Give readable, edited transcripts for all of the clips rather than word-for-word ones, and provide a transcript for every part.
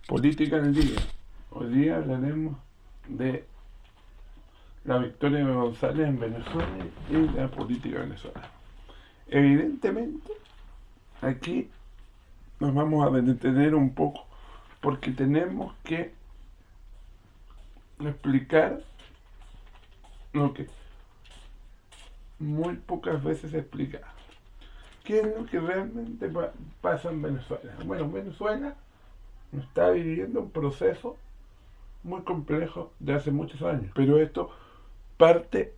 Política del día. Hoy día hablaremos de la victoria de González en Venezuela y la política venezolana. Evidentemente, aquí nos vamos a detener un poco porque tenemos que explicar lo que muy pocas veces se explica. ¿Qué es lo que realmente pasa en Venezuela? Bueno, Venezuela está viviendo un proceso muy complejo de hace muchos años, pero esto parte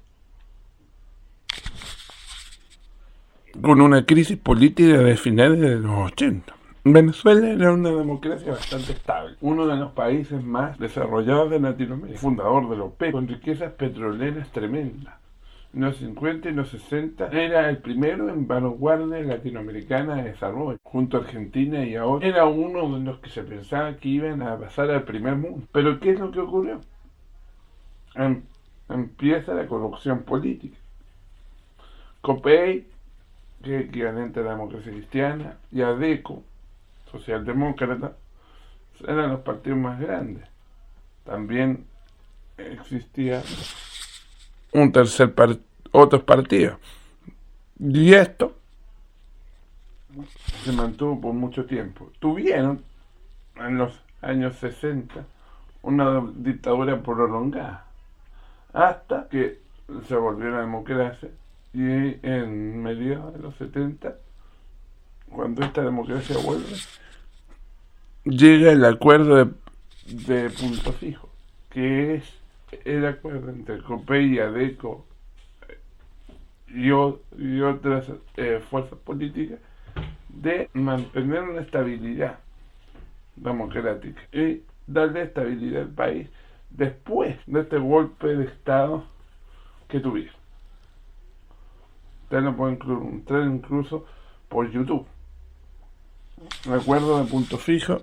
con una crisis política de finales de los 80. Venezuela era una democracia bastante estable, uno de los países más desarrollados de Latinoamérica, fundador de la OPEP, con riquezas petroleras tremendas. En los 50 y los 60 era el primero en vanguardia latinoamericana de desarrollo, junto a Argentina, y ahora era uno de los que se pensaba que iban a pasar al primer mundo. Pero ¿qué es lo que ocurrió? Empieza la corrupción política. COPEI, que es equivalente a la democracia cristiana, y ADECO, socialdemócrata, eran los partidos más grandes. También existía otros partidos. Y esto se mantuvo por mucho tiempo. Tuvieron en los años 60 una dictadura prolongada, hasta que se volvió la democracia, y en mediados de los 70, cuando esta democracia vuelve, llega el acuerdo de punto fijo, que es el acuerdo entre COPEI y ADECO y otras fuerzas políticas de mantener una estabilidad democrática y darle estabilidad al país después de este golpe de Estado que tuvieron. Ustedes lo pueden encontrar incluso por YouTube. Acuerdo de punto fijo,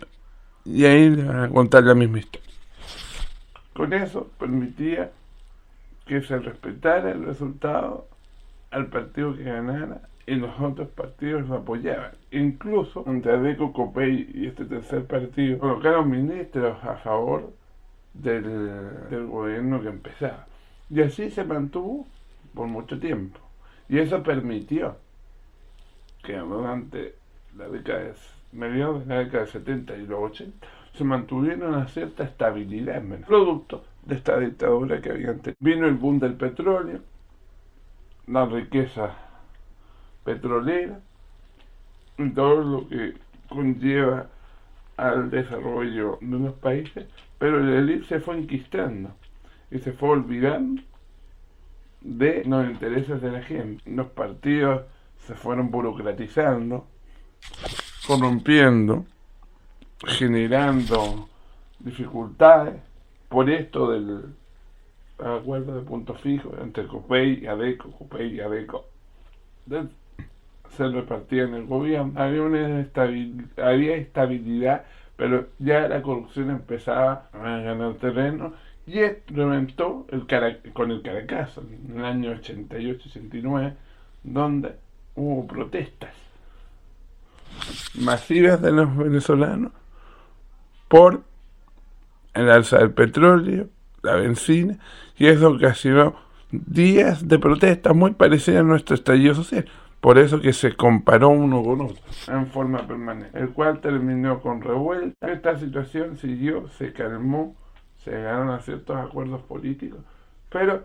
y ahí les van a contar la misma historia. Con eso permitía que se respetara el resultado al partido que ganara, y los otros partidos lo apoyaban. Incluso entre ADECO, COPEI y este tercer partido colocaron ministros a favor del gobierno que empezaba. Y así se mantuvo por mucho tiempo. Y eso permitió que durante la década mediados de la década de 70 y los 80 se mantuviera una cierta estabilidad en Venezuela, producto de esta dictadura que había antes. Vino el boom del petróleo, la riqueza petrolera y todo lo que conlleva al desarrollo de unos países, pero la élite se fue enquistando y se fue olvidando de los intereses de la gente. Los partidos se fueron burocratizando, corrompiendo, generando dificultades. Por esto del acuerdo de punto fijo entre COPEI y ADECO, se repartía en el gobierno, había estabilidad, pero ya la corrupción empezaba a ganar terreno, y esto reventó con el Caracazo en el año 88-89, donde hubo protestas masivas de los venezolanos por el alza del petróleo, la benzina, y eso ocasionó días de protesta muy parecidas a nuestro estallido social. Por eso que se comparó uno con otro en forma permanente, el cual terminó con revuelta. Esta situación siguió, se calmó, se llegaron a ciertos acuerdos políticos, pero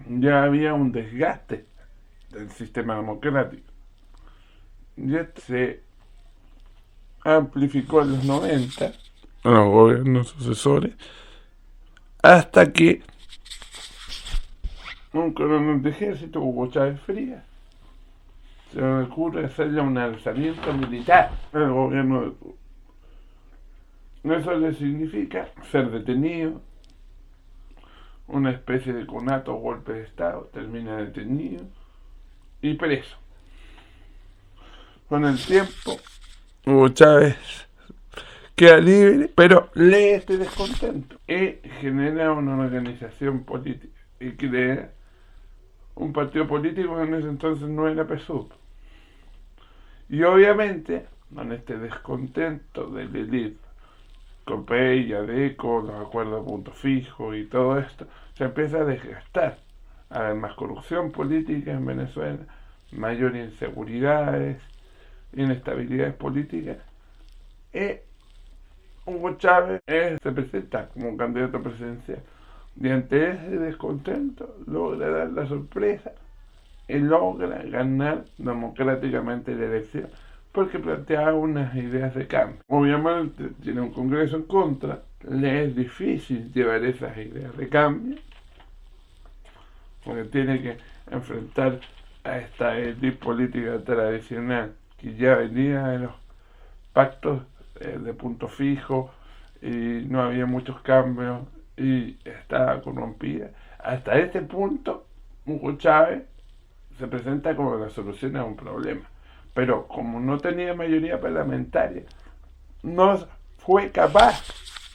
ya había un desgaste del sistema democrático. Y esto se amplificó en los 90, en los gobiernos sucesores, hasta que un coronel de ejército, Hugo Chávez Frías, se le ocurre hacerle un alzamiento militar al gobierno de Cuba. Eso le significa ser detenido, una especie de conato o golpe de Estado, termina detenido y preso. Con el tiempo, Hugo Chávez queda libre, pero lee este descontento y genera una organización política y crea un partido político que en ese entonces no era PSUV. Y obviamente, con este descontento del élite COPEI, ADECO, los acuerdos de punto fijo y todo esto, se empieza a desgastar. Hay más corrupción política en Venezuela, mayor inseguridades, inestabilidades políticas. Y Hugo Chávez se presenta como candidato presidencial. Y ante ese descontento logra dar la sorpresa y logra ganar democráticamente la elección porque planteaba unas ideas de cambio. Obviamente tiene un Congreso en contra, le es difícil llevar esas ideas de cambio porque tiene que enfrentar a esta élite política tradicional que ya venía de los pactos de punto fijo y no había muchos cambios y estaba corrompida. Hasta este punto Hugo Chávez se presenta como la solución a un problema, pero como no tenía mayoría parlamentaria no fue capaz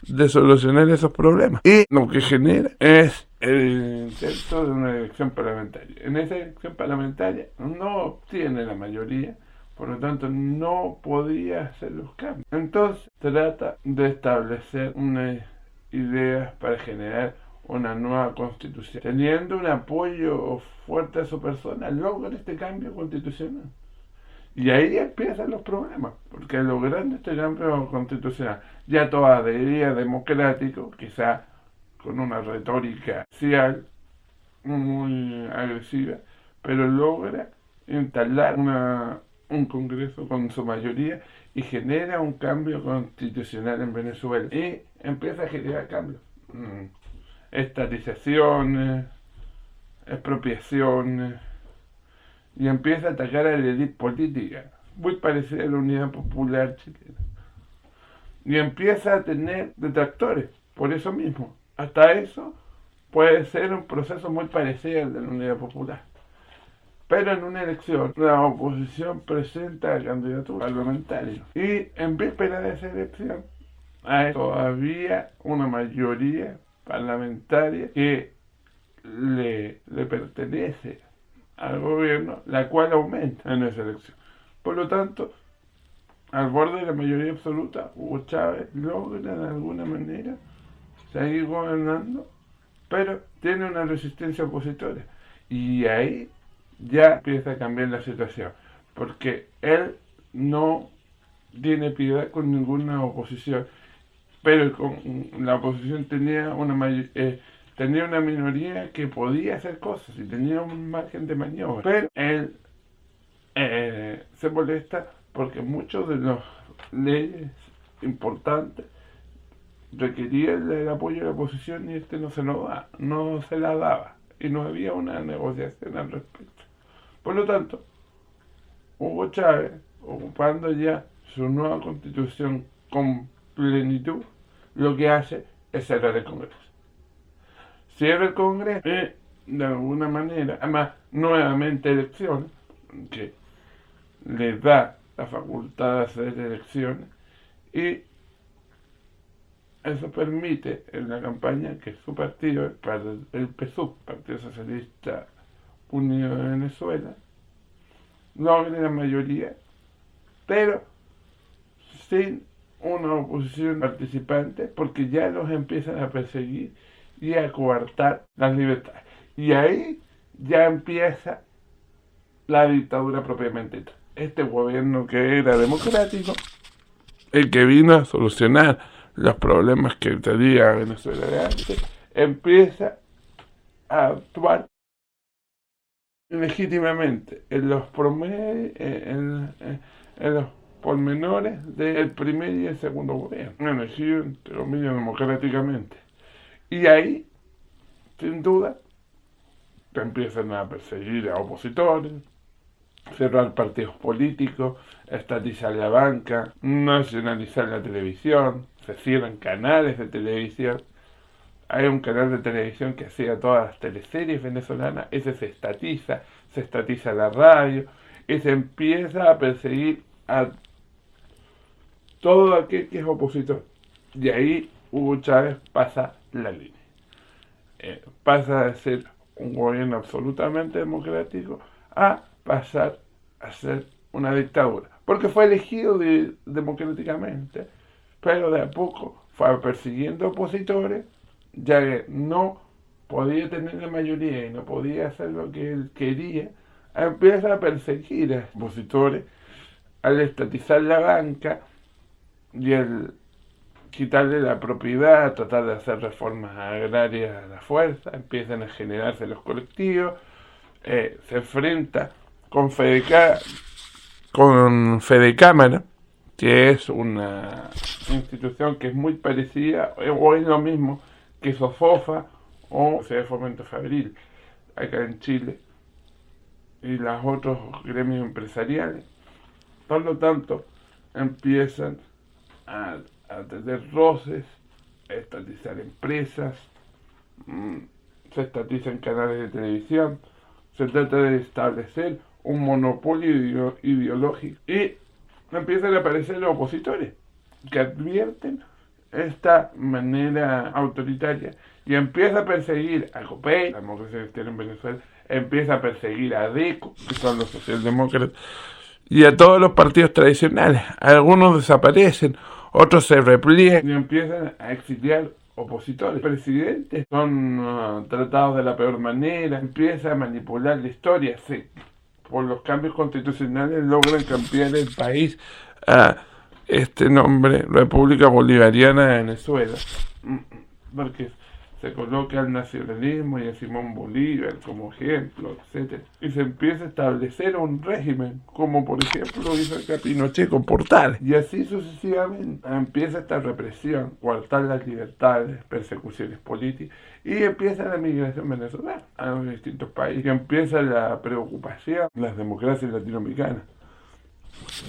de solucionar esos problemas y lo que genera es el intento de una elección parlamentaria. En esa elección parlamentaria no obtiene la mayoría, por lo tanto no podía hacer los cambios. Entonces trata de establecer unas ideas para generar una nueva constitución. Teniendo un apoyo fuerte a su persona, logra este cambio constitucional. Y ahí empiezan los problemas, porque logrando este cambio constitucional, ya todavía democrático, quizá con una retórica social muy agresiva, pero logra instalar un Congreso con su mayoría y genera un cambio constitucional en Venezuela. Y empieza a generar cambios. Estatizaciones, expropiaciones, y empieza a atacar a la élite política, muy parecida a la Unidad Popular chilena. Y empieza a tener detractores, por eso mismo. Hasta eso puede ser un proceso muy parecido al de la Unidad Popular. Pero en una elección, la oposición presenta candidatura parlamentaria. Y en víspera de esa elección, hay todavía una mayoría parlamentaria que le pertenece al gobierno, la cual aumenta en esa elección. Por lo tanto, al borde de la mayoría absoluta, Hugo Chávez logra de alguna manera seguir gobernando, pero tiene una resistencia opositora. Y ahí ya empieza a cambiar la situación, porque él no tiene piedad con ninguna oposición, pero con la oposición tenía una minoría que podía hacer cosas y tenía un margen de maniobra, pero él se molesta porque muchos de las leyes importantes requerían el apoyo de la oposición y no se la daba y no había una negociación al respecto. Por lo tanto, Hugo Chávez, ocupando ya su nueva constitución con plenitud, lo que hace es cerrar el Congreso. Cierra el Congreso y de alguna manera, además nuevamente elecciones, que le da la facultad de hacer elecciones y eso permite en la campaña que su partido, el PSUV, Partido Socialista Unido de Venezuela, logre la mayoría, pero sin una oposición participante, porque ya los empiezan a perseguir y a coartar las libertades. Y ahí ya empieza la dictadura propiamente tal. Este gobierno que era democrático, el que vino a solucionar los problemas que tenía Venezuela de antes, empieza a actuar legítimamente en los pormenores del primer y el segundo gobierno, elegido entre comillas democráticamente. Y ahí, sin duda, te empiezan a perseguir a opositores, cerrar partidos políticos, estatizar la banca, nacionalizar la televisión, se cierran canales de televisión. Hay un canal de televisión que hacía todas las teleseries venezolanas, ese se estatiza la radio, y se empieza a perseguir a todo aquel que es opositor. Y ahí Hugo Chávez pasa la línea. Pasa de ser un gobierno absolutamente democrático a pasar a ser una dictadura. Porque fue elegido democráticamente, pero de a poco fue persiguiendo opositores, ya que no podía tener la mayoría y no podía hacer lo que él quería, empieza a perseguir a opositores al estatizar la banca y al quitarle la propiedad, tratar de hacer reformas agrarias a la fuerza, empiezan a generarse los colectivos, se enfrenta con Fedecámara, que es una institución que es muy parecida o es lo mismo que SOFOFA o Sociedad de Fomento Fabril acá en Chile y los otros gremios empresariales. Por lo tanto, empiezan a tener roces, a estatizar empresas, se estatizan canales de televisión, se trata de establecer un monopolio ideológico y empiezan a aparecer los opositores que advierten esta manera autoritaria y empieza a perseguir a COPEI, la democracia cristiana en Venezuela, empieza a perseguir a ADECO, que son los socialdemócratas, y a todos los partidos tradicionales. Algunos desaparecen, otros se repliegan y empiezan a exiliar opositores. Presidentes son tratados de la peor manera, empieza a manipular la historia. Por los cambios constitucionales logran cambiar el país a este nombre, República Bolivariana de Venezuela, porque se coloca el nacionalismo y a Simón Bolívar como ejemplo, etc. Y se empieza a establecer un régimen, como por ejemplo hizo acá Pinochet con Portales. Y así sucesivamente empieza esta represión, coartar las libertades, persecuciones políticas, y empieza la migración venezolana a los distintos países, y empieza la preocupación de las democracias latinoamericanas.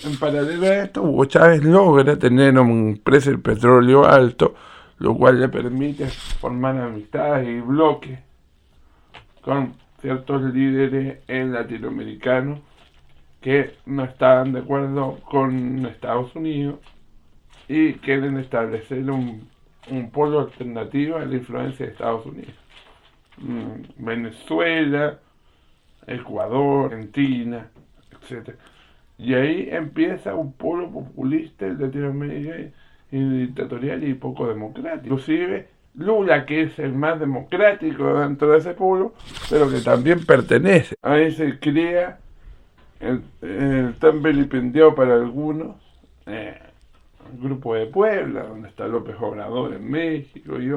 En paralelo a esto, Hugo Chávez logra tener un precio del petróleo alto, lo cual le permite formar amistades y bloques con ciertos líderes latinoamericanos que no estaban de acuerdo con Estados Unidos y quieren establecer un polo alternativo a la influencia de Estados Unidos. Venezuela, Ecuador, Argentina, etc. Y ahí empieza un polo populista en Latinoamérica y dictatorial y poco democrático. Inclusive Lula, que es el más democrático dentro de ese polo, pero que también pertenece. Ahí se crea el tan vilipendiado para algunos el Grupo de Puebla, donde está López Obrador en México y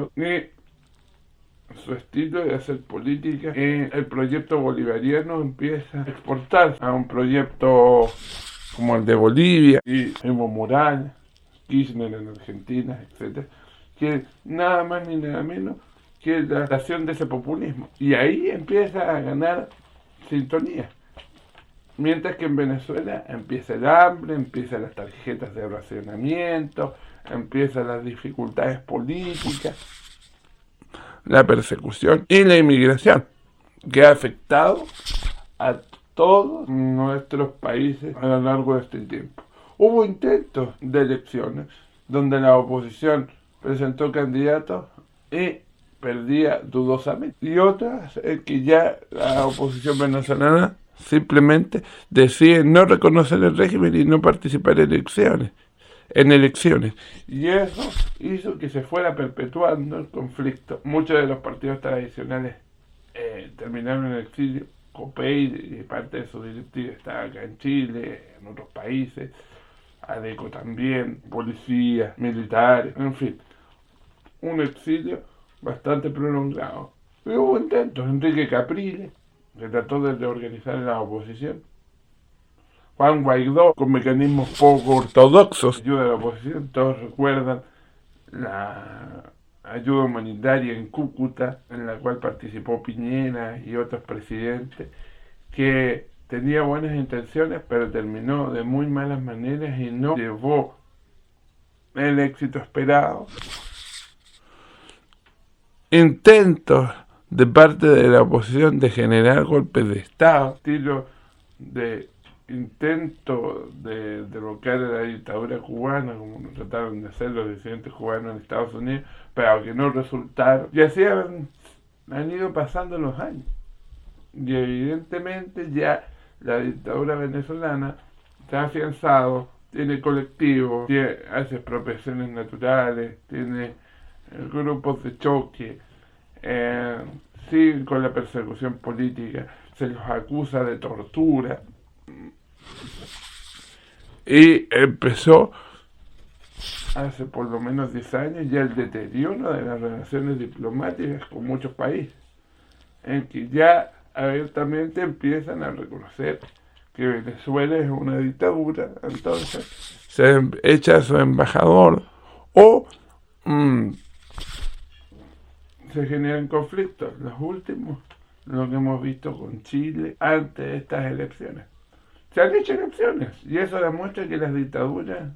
su estilo de hacer política. El proyecto bolivariano empieza a exportar a un proyecto como el de Bolivia y Evo Morales, Kirchner en Argentina, etc., que nada más ni nada menos que la adaptación de ese populismo. Y ahí empieza a ganar sintonía. Mientras que en Venezuela empieza el hambre, empiezan las tarjetas de racionamiento, empiezan las dificultades políticas, la persecución y la inmigración, que ha afectado a todos nuestros países a lo largo de este tiempo. Hubo intentos de elecciones donde la oposición presentó candidatos y perdía dudosamente. Y otras que ya la oposición venezolana simplemente decide no reconocer el régimen y no participar en elecciones. Y eso hizo que se fuera perpetuando el conflicto. Muchos de los partidos tradicionales terminaron en el exilio. COPEI y parte de su directiva está acá en Chile, en otros países. ADECO también, policías, militares, en fin. Un exilio bastante prolongado. Y hubo intentos. Enrique Capriles, que trató de reorganizar la oposición. Juan Guaidó, con mecanismos poco ortodoxos, ayuda a la oposición. Todos recuerdan la ayuda humanitaria en Cúcuta, en la cual participó Piñera y otros presidentes, que tenía buenas intenciones, pero terminó de muy malas maneras y no llevó el éxito esperado. Intentos de parte de la oposición de generar golpes de Estado, estilo de intento de derrocar a la dictadura cubana, como trataron de hacer los disidentes cubanos en Estados Unidos, pero que no resultaron. Y así han ido pasando los años. Y evidentemente ya la dictadura venezolana se ha afianzado, tiene colectivos, hace expropiaciones naturales, tiene grupos de choque, siguen con la persecución política, se los acusa de tortura. Y empezó hace por lo menos 10 años ya el deterioro de las relaciones diplomáticas con muchos países, en que ya abiertamente empiezan a reconocer que Venezuela es una dictadura, entonces se echa a su embajador o se generan conflictos. Los últimos, lo que hemos visto con Chile antes de estas elecciones. Se han hecho elecciones y eso demuestra que las dictaduras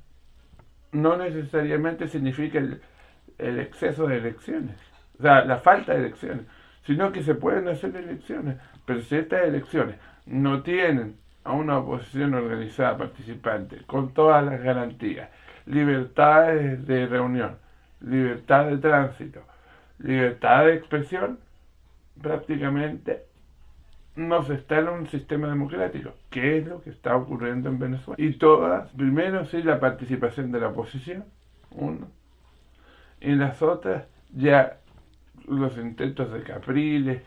no necesariamente significa el exceso de elecciones, o sea, la falta de elecciones, sino que se pueden hacer elecciones, pero si estas elecciones no tienen a una oposición organizada, participante, con todas las garantías, libertades de reunión, libertad de tránsito, libertad de expresión, prácticamente no se está en un sistema democrático, que es lo que está ocurriendo en Venezuela. Y todas, primero sí la participación de la oposición, uno, y las otras ya los intentos de Capriles,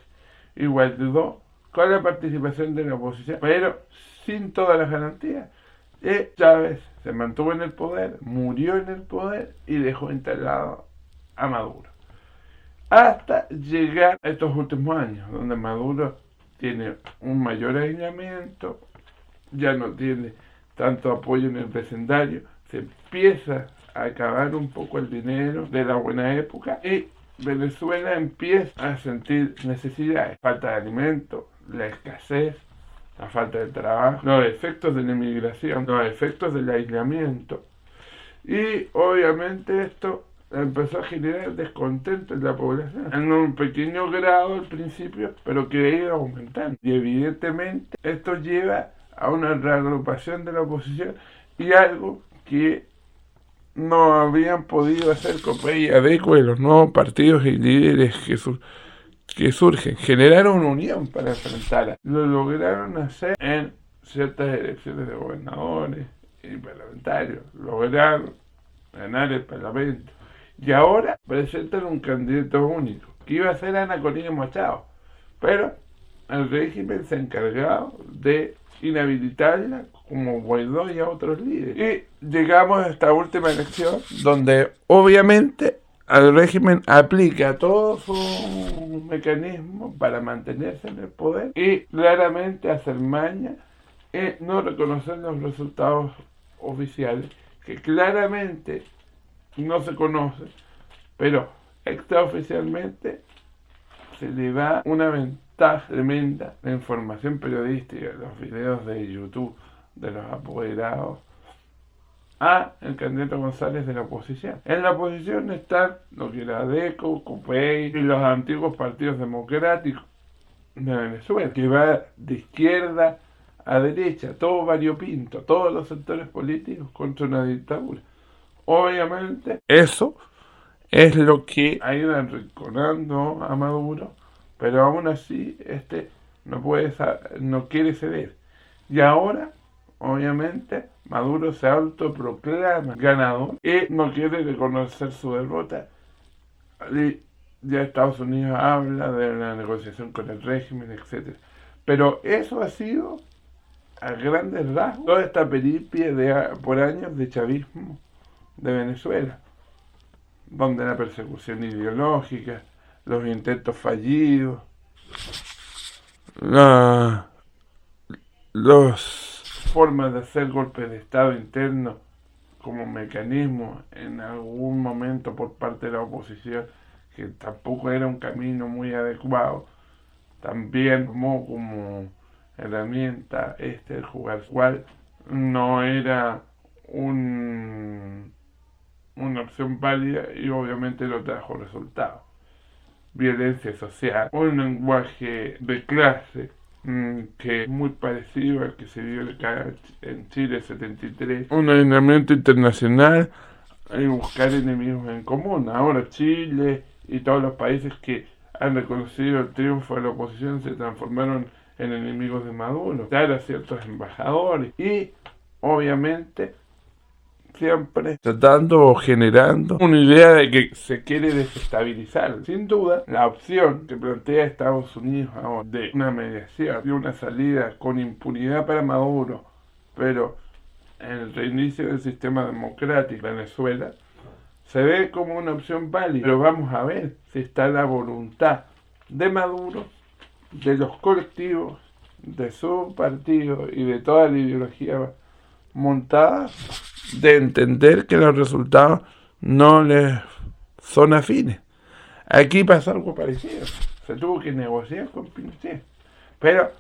igual dos, con la participación de la oposición, pero sin todas las garantías. Chávez se mantuvo en el poder, murió en el poder y dejó instalado a Maduro. Hasta llegar a estos últimos años, donde Maduro tiene un mayor aislamiento, ya no tiene tanto apoyo en el vecindario, se empieza a acabar un poco el dinero de la buena época y Venezuela empieza a sentir necesidades, falta de alimentos, la escasez, la falta de trabajo, los efectos de la inmigración, los efectos del aislamiento y obviamente esto empezó a generar descontento en la población, en un pequeño grado al principio, pero que ha ido aumentando. Y evidentemente esto lleva a una reagrupación de la oposición y algo que no habían podido hacer Copey y Adeco de los nuevos partidos y líderes que surgen. Generaron una unión para enfrentarla. Lo lograron hacer en ciertas elecciones de gobernadores y parlamentarios. Lograron ganar el parlamento. Y ahora presentan un candidato único, que iba a ser Ana Corina Machado, pero el régimen se ha encargado de inhabilitarla como Guaidó y a otros líderes. Y llegamos a esta última elección, donde obviamente el régimen aplica todo su mecanismo para mantenerse en el poder y claramente hacer maña y no reconocer los resultados oficiales, que claramente no se conoce, pero extraoficialmente se le da una ventaja tremenda. La información periodística, los videos de YouTube de los apoderados a el candidato González de la oposición. En la oposición están lo que era ADECO, COPEI y los antiguos partidos democráticos de Venezuela, que va de izquierda a derecha, todo variopinto, todos los sectores políticos contra una dictadura. Obviamente, eso es lo que ha ido arrinconando a Maduro, pero aún así no quiere ceder. Y ahora, obviamente, Maduro se autoproclama ganador y no quiere reconocer su derrota. Y ya Estados Unidos habla de la negociación con el régimen, etc. Pero eso ha sido, a grandes rasgos, toda esta peripia por años de chavismo de Venezuela, donde la persecución ideológica, los intentos fallidos, las formas de hacer golpes de Estado interno como mecanismo en algún momento por parte de la oposición, que tampoco era un camino muy adecuado, también como herramienta el jugar cual no era una opción válida y obviamente no trajo resultados. Violencia social, un lenguaje de clase que es muy parecido al que se vio en Chile 73, un alineamiento internacional y buscar enemigos en común. Ahora Chile y todos los países que han reconocido el triunfo de la oposición se transformaron en enemigos de Maduro, dar a ciertos embajadores y obviamente siempre tratando o generando una idea de que se quiere desestabilizar. Sin duda, la opción que plantea Estados Unidos ahora de una mediación y una salida con impunidad para Maduro, pero en el reinicio del sistema democrático en Venezuela, se ve como una opción válida, pero vamos a ver si está la voluntad de Maduro, de los colectivos, de su partido y de toda la ideología montada, de entender que los resultados no les son afines. Aquí pasó algo parecido. Se tuvo que negociar con Pinochet. Pero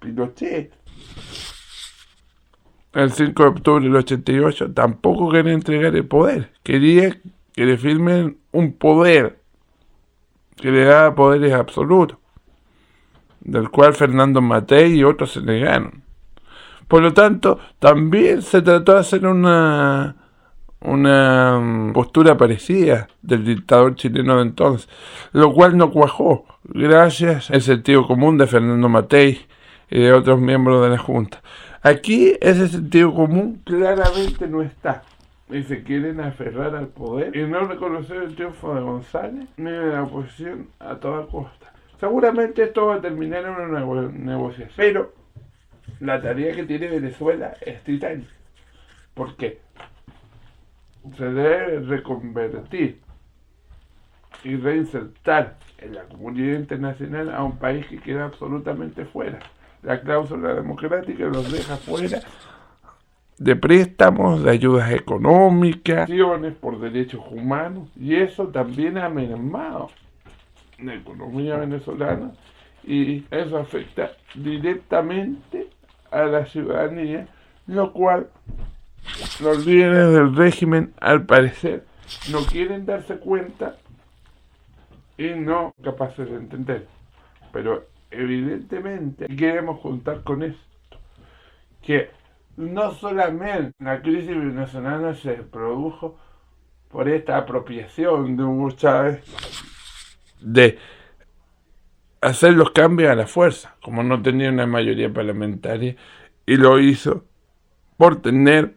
Pinochet, el 5 de octubre del 88, tampoco quería entregar el poder. Quería que le firmen un poder que le daba poderes absolutos, del cual Fernando Matei y otros se negaron. Por lo tanto, también se trató de hacer una postura parecida del dictador chileno de entonces, lo cual no cuajó, gracias al sentido común de Fernando Matei y de otros miembros de la Junta. Aquí ese sentido común claramente no está, y se quieren aferrar al poder y no reconocer el triunfo de González ni de la oposición a toda costa. Seguramente esto va a terminar en una negociación, pero la tarea que tiene Venezuela es titánica. ¿Por qué? Se debe reconvertir y reinsertar en la comunidad internacional a un país que queda absolutamente fuera. La cláusula democrática los deja fuera de préstamos, de ayudas económicas, acciones por derechos humanos, y eso también ha mermado la economía venezolana y eso afecta directamente a la ciudadanía, lo cual los líderes del régimen al parecer no quieren darse cuenta y no capaces de entender. Pero evidentemente queremos contar con esto, que no solamente la crisis venezolana se produjo por esta apropiación de Hugo Chávez de hacer los cambios a la fuerza, como no tenía una mayoría parlamentaria, y lo hizo por tener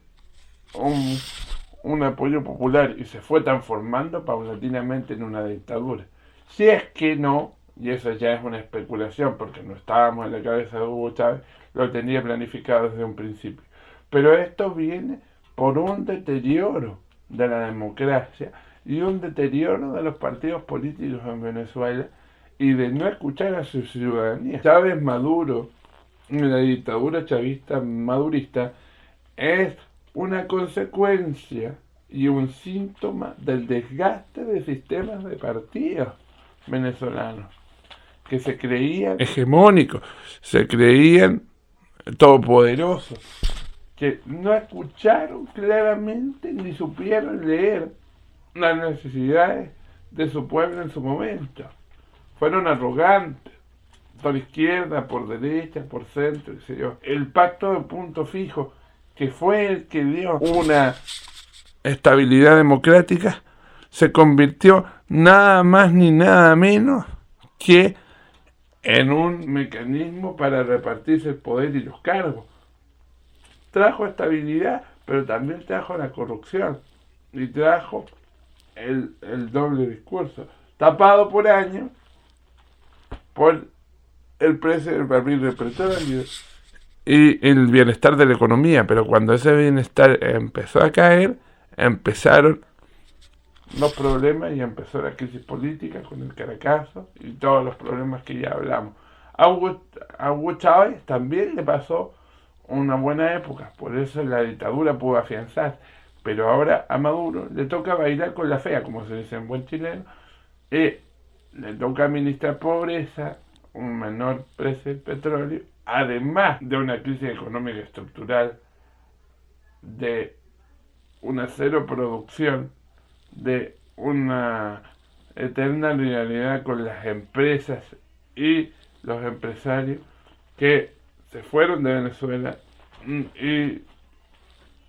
un apoyo popular y se fue transformando paulatinamente en una dictadura. Si es que no, y eso ya es una especulación porque no estábamos en la cabeza de Hugo Chávez, lo tenía planificado desde un principio. Pero esto viene por un deterioro de la democracia y un deterioro de los partidos políticos en Venezuela y de no escuchar a su ciudadanía. Chávez Maduro, la dictadura chavista madurista, es una consecuencia y un síntoma del desgaste de sistemas de partidos venezolanos que se creían hegemónicos, se creían todopoderosos, que no escucharon claramente ni supieron leer las necesidades de su pueblo en su momento. Fueron arrogantes, por izquierda, por derecha, por centro, qué sé yo. El pacto de punto fijo, que fue el que dio una estabilidad democrática, se convirtió nada más ni nada menos que en un mecanismo para repartirse el poder y los cargos. Trajo estabilidad, pero también trajo la corrupción y trajo el doble discurso, tapado por años por el precio del barril de petróleo y el bienestar de la economía. Pero cuando ese bienestar empezó a caer, empezaron los problemas y empezó la crisis política con el Caracazo y todos los problemas que ya hablamos. A Hugo Chávez también le pasó una buena época, por eso la dictadura pudo afianzar, pero ahora a Maduro le toca bailar con la fea, como se dice en buen chileno, y le toca administrar pobreza, un menor precio del petróleo, además de una crisis económica estructural, de una cero producción, de una eterna rivalidad con las empresas y los empresarios que se fueron de Venezuela, y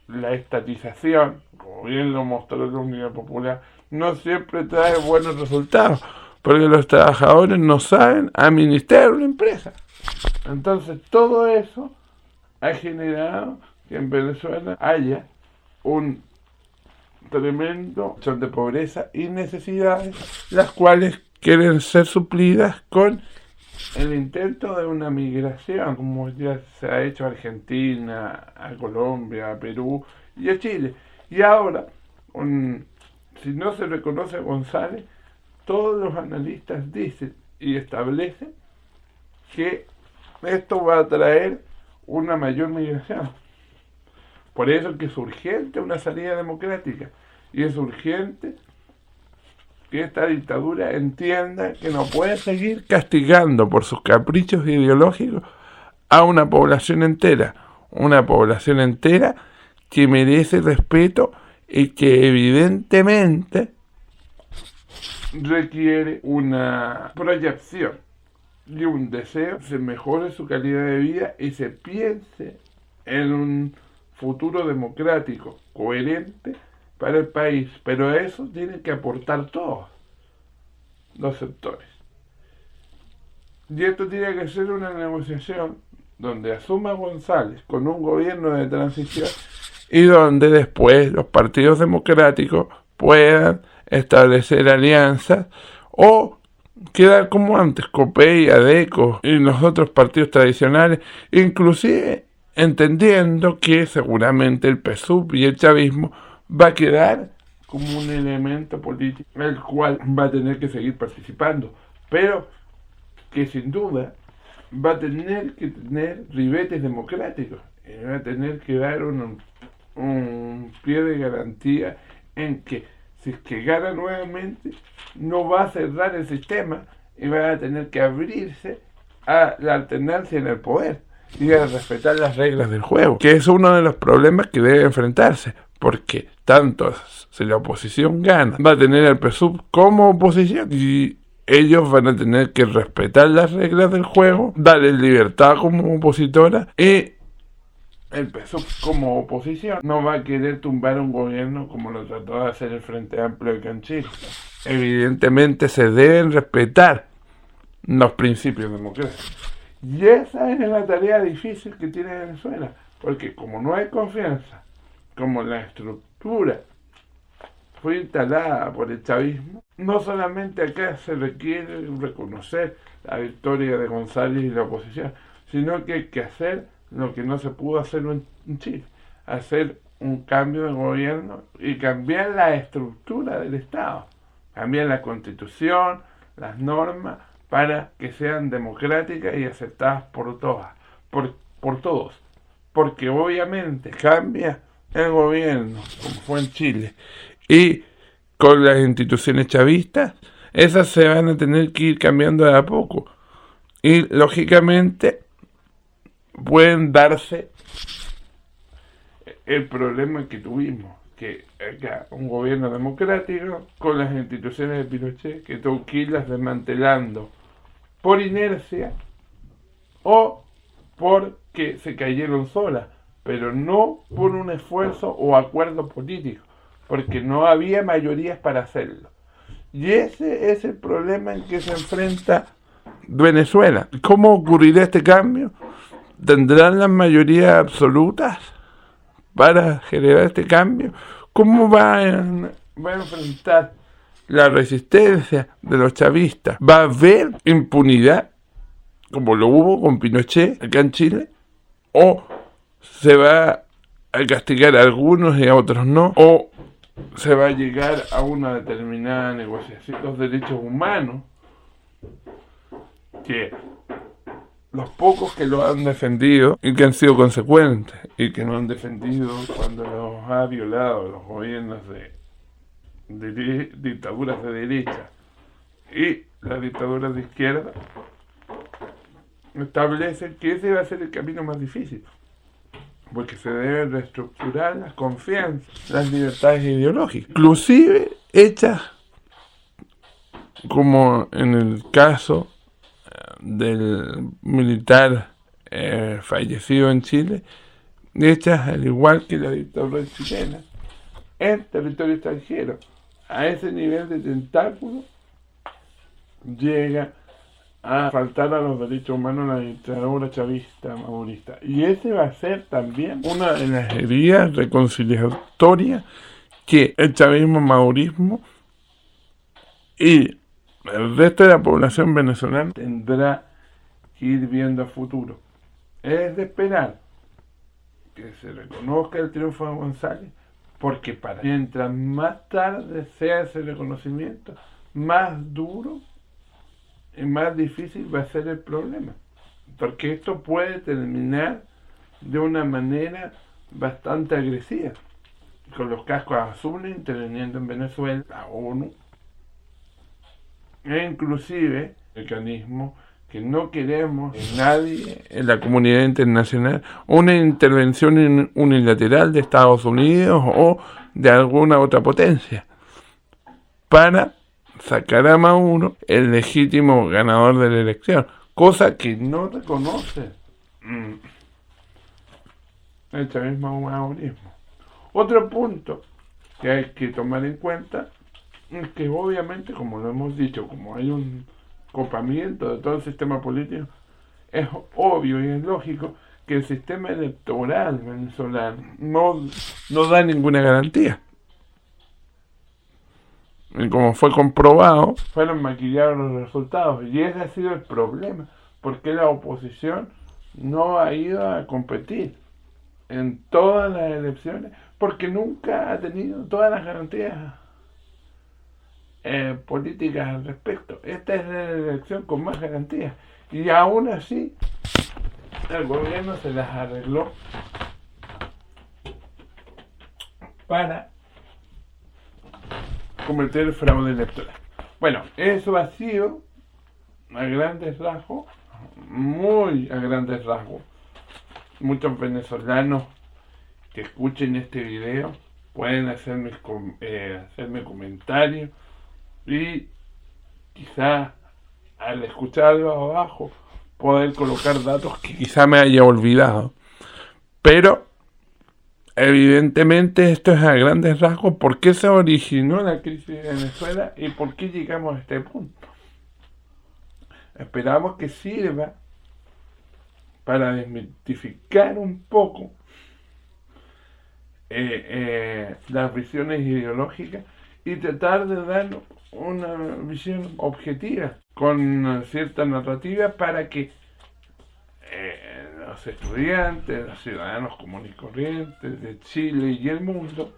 la estatización, como bien lo mostró la Unidad Popular, no siempre trae buenos resultados, porque los trabajadores no saben administrar una empresa. Entonces todo eso ha generado que en Venezuela haya un tremendo, son de pobreza y necesidades, las cuales quieren ser suplidas con el intento de una migración, como ya se ha hecho a Argentina, a Colombia, a Perú y a Chile. Y ahora, si no se reconoce a González, todos los analistas dicen y establecen que esto va a traer una mayor migración. Por eso es que es urgente una salida democrática y es urgente que esta dictadura entienda que no puede seguir castigando por sus caprichos ideológicos a una población entera que merece respeto y que evidentemente requiere una proyección y un deseo, se mejore su calidad de vida y se piense en un futuro democrático, coherente para el país, pero a eso tienen que aportar todos los sectores. Y esto tiene que ser una negociación donde asuma González con un gobierno de transición y donde después los partidos democráticos puedan establecer alianzas o quedar como antes, COPEI, ADECO y los otros partidos tradicionales, inclusive entendiendo que seguramente el PSUV y el chavismo va a quedar como un elemento político el cual va a tener que seguir participando, pero que sin duda va a tener que tener ribetes democráticos y va a tener que dar un pie de garantía en que si es que gana nuevamente no va a cerrar el sistema y va a tener que abrirse a la alternancia en el poder y a respetar las reglas del juego, que es uno de los problemas que debe enfrentarse, porque tanto si la oposición gana, va a tener al PSUV como oposición y ellos van a tener que respetar las reglas del juego, darle libertad como opositora y el PSUV como oposición no va a querer tumbar un gobierno como lo trató de hacer el Frente Amplio de Chile. Evidentemente se deben respetar los principios democráticos. Y esa es la tarea difícil que tiene Venezuela, porque como no hay confianza, como la estructura fue instalada por el chavismo, no solamente acá se requiere reconocer la victoria de González y la oposición, sino que hay que hacer lo que no se pudo hacer en Chile, hacer un cambio de gobierno y cambiar la estructura del Estado, cambiar la constitución, las normas, para que sean democráticas y aceptadas por todas, por todos, porque obviamente cambia el gobierno, como fue en Chile, y con las instituciones chavistas, esas se van a tener que ir cambiando de a poco, y lógicamente pueden darse el problema que tuvimos, que acá un gobierno democrático con las instituciones de Pinochet que tuvo que irlas desmantelando por inercia o porque se cayeron solas, pero no por un esfuerzo o acuerdo político, porque no había mayorías para hacerlo. Y ese es el problema en que se enfrenta Venezuela. ¿Cómo ocurrirá este cambio? ¿Tendrán las mayorías absolutas para generar este cambio? ¿Cómo va a enfrentar la resistencia de los chavistas? ¿Va a haber impunidad como lo hubo con Pinochet acá en Chile? ¿O se va a castigar a algunos y a otros no? ¿O se va a llegar a una determinada negociación de los derechos humanos que los pocos que lo han defendido y que han sido consecuentes y que no han defendido cuando los ha violado los gobiernos de dictaduras de derecha y las dictaduras de izquierda, establecen que ese va a ser el camino más difícil, porque se debe reestructurar las confianzas, las libertades ideológicas, inclusive hechas como en el caso del militar fallecido en Chile, hechas al igual que la dictadura chilena en territorio extranjero. A ese nivel de tentáculo llega a faltar a los derechos humanos la dictadura chavista madurista, y ese va a ser también una de las heridas reconciliatorias que el chavismo, madurismo y el resto de la población venezolana tendrá que ir viendo a futuro. Es de esperar que se reconozca el triunfo de González, porque mientras más tarde sea ese reconocimiento, más duro y más difícil va a ser el problema, porque esto puede terminar de una manera bastante agresiva, con los cascos azules interviniendo en Venezuela, la ONU, e inclusive mecanismos que no queremos en nadie en la comunidad internacional, una intervención unilateral de Estados Unidos o de alguna otra potencia para sacar a Maduro, el legítimo ganador de la elección, cosa que no reconoce el chavismo madurismo. Otro punto que hay que tomar en cuenta es que obviamente, como lo hemos dicho, como hay un copamiento de todo el sistema político, es obvio y es lógico que el sistema electoral venezolano no da ninguna garantía. Y como fue comprobado, fueron maquillados los resultados, y ese ha sido el problema, porque la oposición no ha ido a competir en todas las elecciones, porque nunca ha tenido todas las garantías políticas al respecto. Esta es la elección con más garantías, y aún así el gobierno se las arregló para cometer el fraude electoral. Bueno, eso ha sido a grandes rasgos, muy a grandes rasgos. Muchos venezolanos que escuchen este video pueden hacerme comentarios y quizá al escucharlo abajo poder colocar datos que quizá me haya olvidado, pero evidentemente esto es a grandes rasgos por qué se originó la crisis de Venezuela y por qué llegamos a este punto. Esperamos que sirva para desmitificar un poco las visiones ideológicas y tratar de dar una visión objetiva con cierta narrativa para que los estudiantes, los ciudadanos comunes y corrientes de Chile y el mundo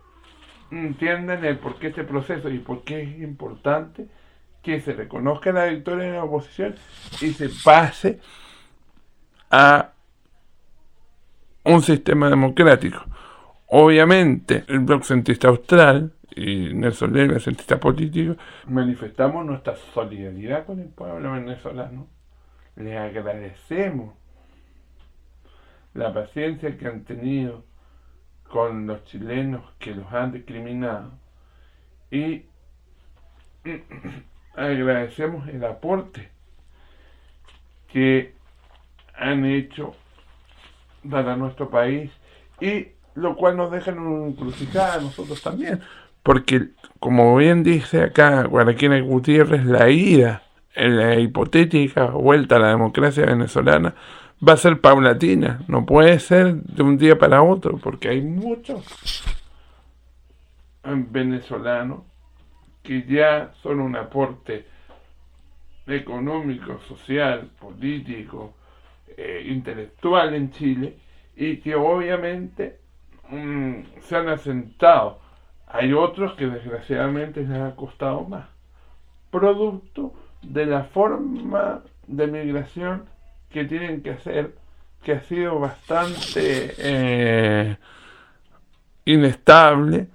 entiendan el por qué este proceso y por qué es importante que se reconozca la victoria de la oposición y se pase a un sistema democrático. Obviamente, el Bloc Centrista Austral y Nelson Leiva, centrista político, manifestamos nuestra solidaridad con el pueblo venezolano. Les agradecemos la paciencia que han tenido con los chilenos que los han discriminado y agradecemos el aporte que han hecho para nuestro país, y lo cual nos deja en una encrucijada a nosotros también, porque como bien dice acá Guaraquena Gutiérrez, la ida en la hipotética vuelta a la democracia venezolana va a ser paulatina, no puede ser de un día para otro, porque hay muchos venezolanos que ya son un aporte económico, social, político, intelectual en Chile, y que obviamente se han asentado. Hay otros que desgraciadamente les ha costado más, producto de la forma de migración que tienen que hacer, que ha sido bastante inestable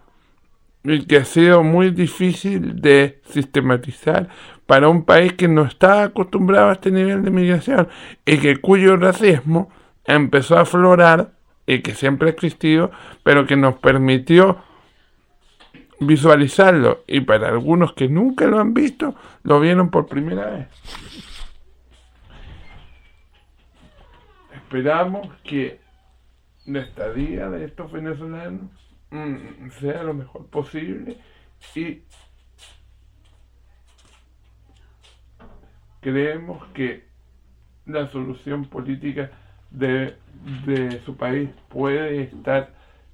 y que ha sido muy difícil de sistematizar para un país que no está acostumbrado a este nivel de migración y cuyo racismo empezó a aflorar y que siempre ha existido, pero que nos permitió visualizarlo, y para algunos que nunca lo han visto, lo vieron por primera vez. Esperamos que la estadía de estos venezolanos sea lo mejor posible, y creemos que la solución política de su país puede estar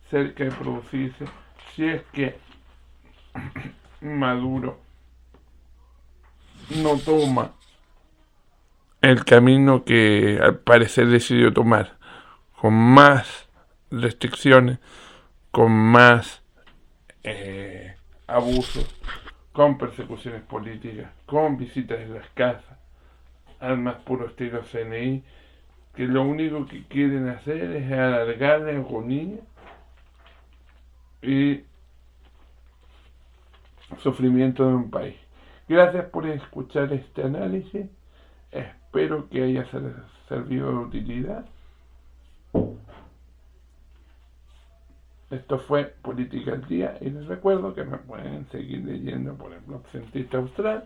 cerca de producirse si es que Maduro no toma el camino que al parecer decidió tomar, con más restricciones, con más abusos, con persecuciones políticas, con visitas en las casas, al más puro estilo CNI, que lo único que quieren hacer es alargar la agonía y sufrimiento de un país. Gracias por escuchar este análisis. Espero que haya servido de utilidad. Esto fue Política al Día y les recuerdo que me pueden seguir leyendo por el blog Cientista Austral